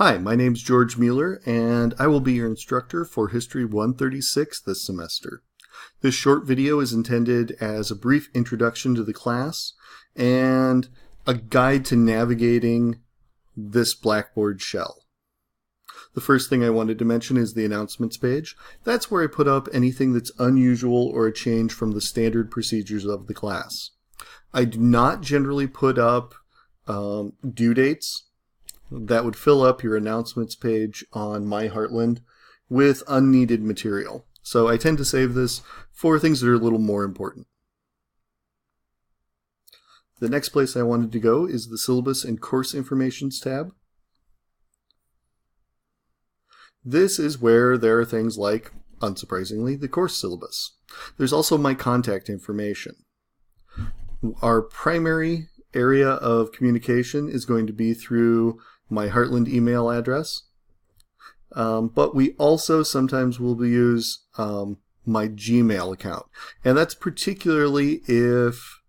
Hi, my name's George Mueller, and I will be your instructor for History 136 this semester. This short video is intended as a brief introduction to the class and a guide to navigating this Blackboard shell. The first thing I wanted to mention is the announcements page. That's where I put up anything that's unusual or a change from the standard procedures of the class. I do not generally put up due dates. That would fill up your announcements page on My Heartland with unneeded material. So I tend to save this for things that are a little more important. The next place I wanted to go is the Syllabus and Course Informations tab. This is where there are things like, unsurprisingly, the course syllabus. There's also my contact information. Our primary area of communication is going to be through my Heartland email address, but we also sometimes will use my Gmail account, and that's particularly if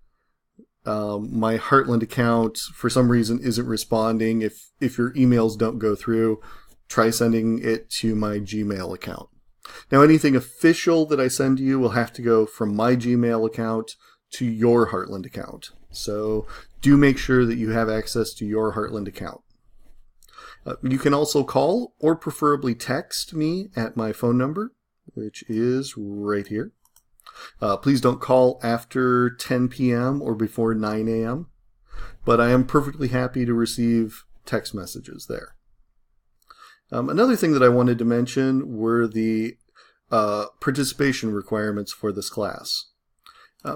my Heartland account for some reason isn't responding. If your emails don't go through, try sending it to my Gmail account. Now, anything official that I send to you will have to go from my Gmail account to your Heartland account. So do make sure that you have access to your Heartland account. You can also call or preferably text me at my phone number, which is right here. Please don't call after 10 p.m. or before 9 a.m., but I am perfectly happy to receive text messages there. Another thing that I wanted to mention were the participation requirements for this class.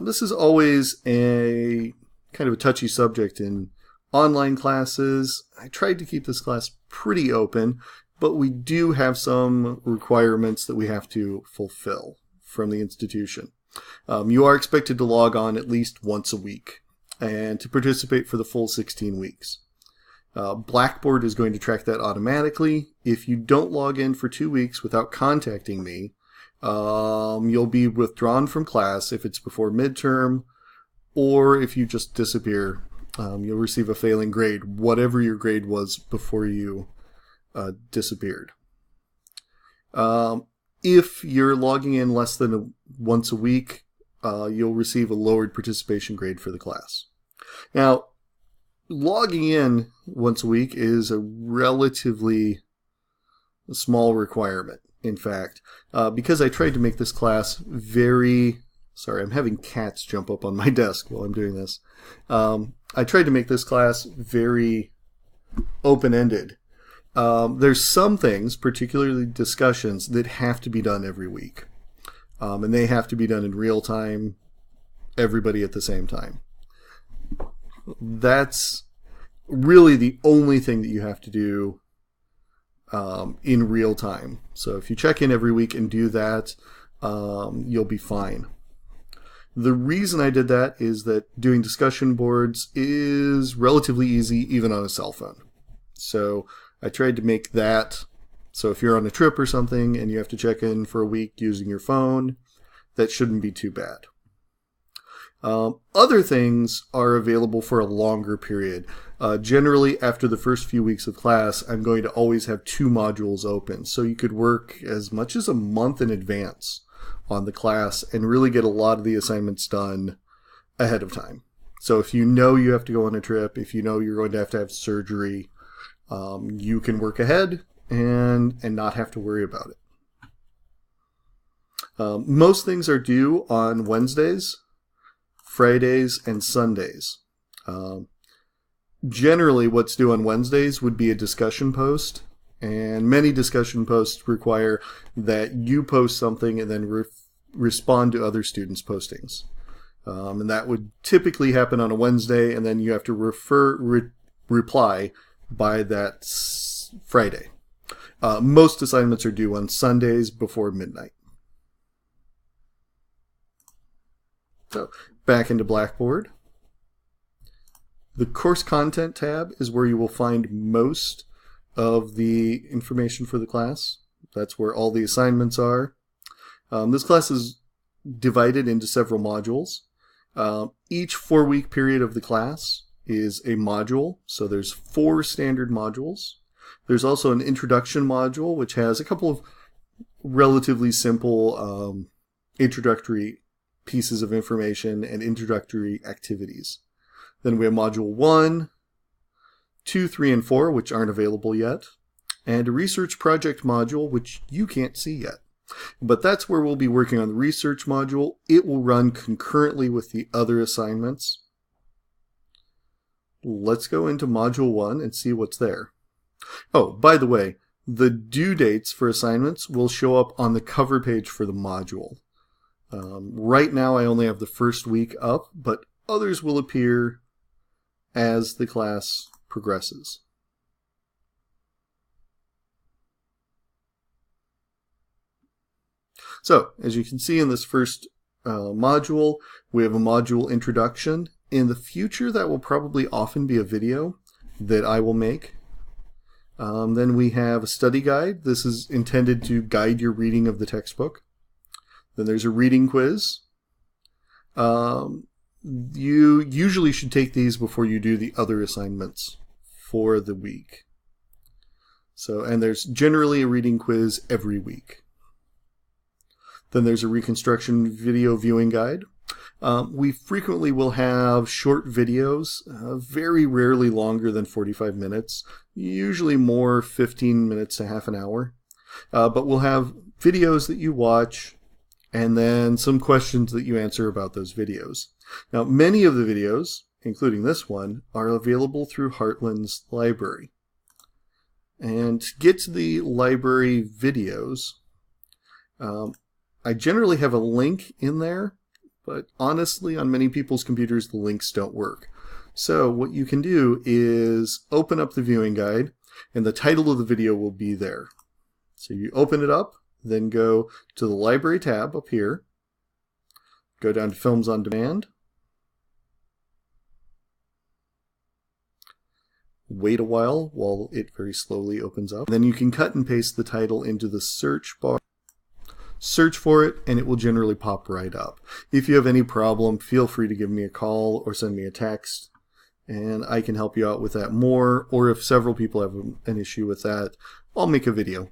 This is always a kind of a touchy subject in online classes. I tried to keep this class pretty open, but we do have some requirements that we have to fulfill from the institution. You are expected to log on at least once a week and to participate for the full 16 weeks. Blackboard is going to track that automatically. If you don't log in for 2 weeks without contacting me, you'll be withdrawn from class if it's before midterm, or if you just disappear, you'll receive a failing grade, whatever your grade was before you disappeared. If you're logging in less than once a week, you'll receive a lowered participation grade for the class. Now, logging in once a week is a relatively small requirement, in fact, because I tried to make this class very... Sorry, I'm having cats jump up on my desk while I'm doing this. I tried to make this class very open-ended. There's some things, particularly discussions, that have to be done every week. And they have to be done in real time, everybody at the same time. That's really the only thing that you have to do in real time. So if you check in every week and do that, you'll be fine. The reason I did that is that doing discussion boards is relatively easy even on a cell phone. So I tried to make that so if you're on a trip or something and you have to check in for a week using your phone, that shouldn't be too bad. Other things are available for a longer period. Generally, after the first few weeks of class, I'm going to always have 2 modules open. So you could work as much as a month in advance on the class and really get a lot of the assignments done ahead of time. So if you know you have to go on a trip, if you know you're going to have surgery, you can work ahead and not have to worry about it. Most things are due on Wednesdays, Fridays, and Sundays. Generally, what's due on Wednesdays would be a discussion post, and many discussion posts require that you post something and then respond to other students' postings. And that would typically happen on a Wednesday, and then you have to reply by that Friday. Most assignments are due on Sundays before midnight. So, back into Blackboard. The Course Content tab is where you will find most of the information for the class. That's where all the assignments are. This class is divided into several modules. Each 4-week period of the class is a module, so there's 4 standard modules. There's also an introduction module, which has a couple of relatively simple introductory pieces of information and introductory activities. Then we have module 1, 2, 3, and 4, which aren't available yet, and a research project module, which you can't see yet. But that's where we'll be working on the research module. It will run concurrently with the other assignments. Let's go into module 1 and see what's there. Oh, by the way, the due dates for assignments will show up on the cover page for the module. Right now I only have the first week up, but others will appear as the class progresses. So, as you can see in this first module, we have a module introduction. In the future, that will probably often be a video that I will make. Then we have a study guide. This is intended to guide your reading of the textbook. Then there's a reading quiz. You usually should take these before you do the other assignments for the week. And there's generally a reading quiz every week. Then there's a reconstruction video viewing guide. We frequently will have short videos, very rarely longer than 45 minutes, usually more 15 minutes to half an hour. But we'll have videos that you watch and then some questions that you answer about those videos. Now, many of the videos, including this one, are available through Heartland's library. And to get to the library videos, I generally have a link in there, but honestly, on many people's computers, the links don't work. So what you can do is open up the viewing guide, and the title of the video will be there. So you open it up, then go to the library tab up here, go down to Films on Demand, wait a while it very slowly opens up. Then you can cut and paste the title into the search bar. Search for it, and it will generally pop right up. If you have any problem, feel free to give me a call or send me a text, and I can help you out with that more. Or if several people have an issue with that, I'll make a video.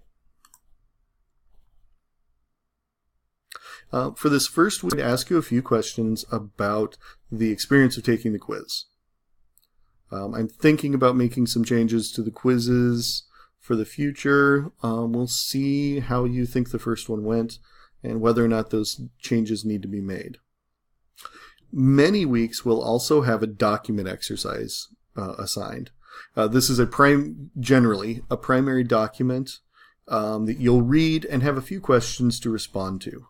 For this first, we're going to ask you a few questions about the experience of taking the quiz. I'm thinking about making some changes to the quizzes for the future. We'll see how you think the first one went and whether or not those changes need to be made. Many weeks will also have a document exercise assigned. This is generally a primary document that you'll read and have a few questions to respond to.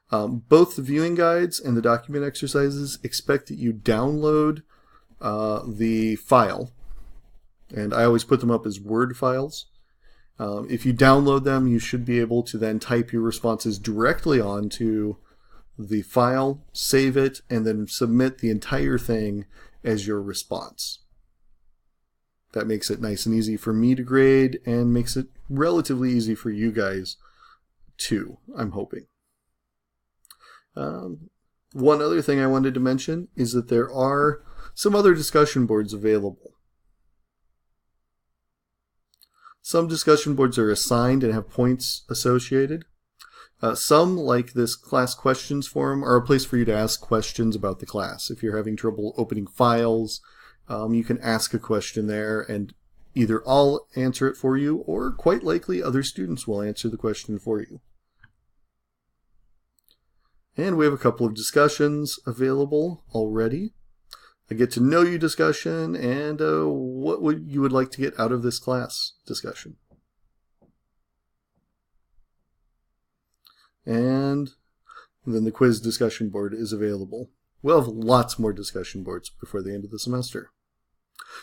Both the viewing guides and the document exercises expect that you download the file. And I always put them up as Word files. If you download them, you should be able to then type your responses directly onto the file, save it, and then submit the entire thing as your response. That makes it nice and easy for me to grade and makes it relatively easy for you guys too, I'm hoping. One other thing I wanted to mention is that there are some other discussion boards available. Some discussion boards are assigned and have points associated. Some, like this class questions forum, are a place for you to ask questions about the class. If you're having trouble opening files, you can ask a question there, and either I'll answer it for you, or quite likely other students will answer the question for you. And we have a couple of discussions available already. A get to know you discussion and what you would like to get out of this class discussion. And then the quiz discussion board is available. We'll have lots more discussion boards before the end of the semester.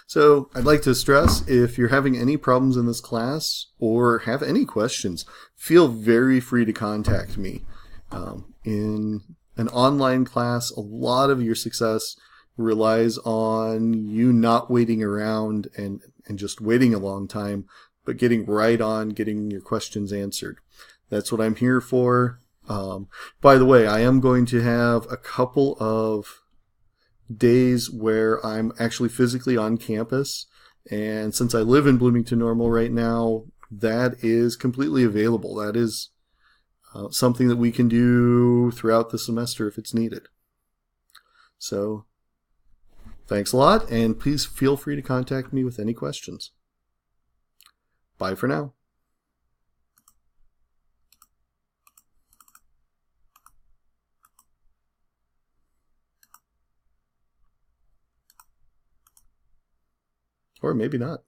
So I'd like to stress, if you're having any problems in this class or have any questions, feel very free to contact me. In an online class, a lot of your success relies on you not waiting around and just waiting a long time, but getting right on, getting your questions answered. That's what I'm here for. By the way, I am going to have a couple of days where I'm actually physically on campus. And since I live in Bloomington Normal right now, that is completely available. That is something that we can do throughout the semester if it's needed. So thanks a lot, and please feel free to contact me with any questions. Bye for now. Or maybe not.